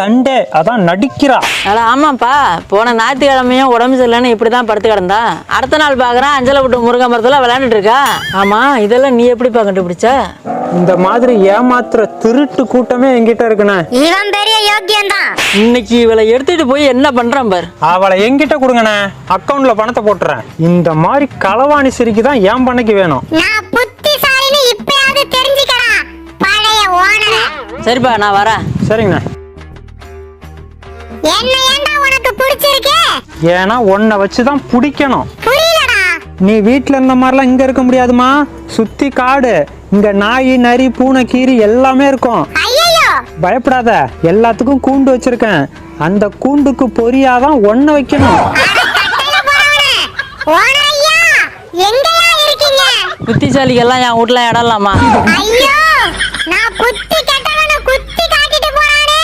Sunday அதான் நடிக்கிறா. ஆமாப்பா, போன ஞாயிற்றுக்கிழமையும் உடம்பு சரியில்லைன்னு இப்படிதான் படுத்து கிடந்தா. அடுத்த நாள் பாக்குறேன் அஞ்சலை விட்டு முருங்கை மரத்துல விளையாண்டுட்டு இருக்கா. ஆமா, இதெல்லாம் நீ எப்படிப்பா கண்டுபிடிச்ச? இந்த மாதிரி ஏமாத்துற திருட்டு கூட்டமே என்கிட்ட இருக்குண்ணே. இவன் பெரிய யோக்கியம் தான். இன்னைக்கு இவளை எடுத்துட்டு போய் என்ன பண்றான் பாரு. அவளை என்கிட்ட கொடுங்கண்ணே, அக்கௌண்ட்ல பணத்தை போட்டுறேன். இந்த மாதிரி களவாணி சிரிக்கு தான் ஏன் பண்ணைக்கு வேணும். நான் புத்திசாலின்னு இப்பயாவது தெரிஞ்சுக்கடா பழைய ஓனரே. சரிப்பா, நான் வரேன். சரிங்கண்ணே. என்ன ஏண்டா உனக்கு பிடிச்சிருக்கு? ஏன்னா உன்னை வச்சுதான் பிடிக்கணும். புரியலடா. நீ வீட்டுல இருந்த மாதிரிலாம் இங்க இருக்க முடியாதுமா. சுத்தி காடு, இங்க நாய் நரி பூனை கீரி எல்லாமே இருக்கும். ஐயோ, பயப்படாத, எல்லாத்துக்கும் கூண்டு வச்சிருக்கேன். அந்த கூண்டுக்கு பொரியாதான் ஒன்ன வைக்கணும். ஓனர் ஐயா, எங்கயா இருக்கீங்க? புத்திசாலிக்கெல்லாம் என் வீட்டுல இடம்லாமா? ஐயோ, நான் புத்தி கெட்டவன குத்தி காட்டிட்டு போறானே.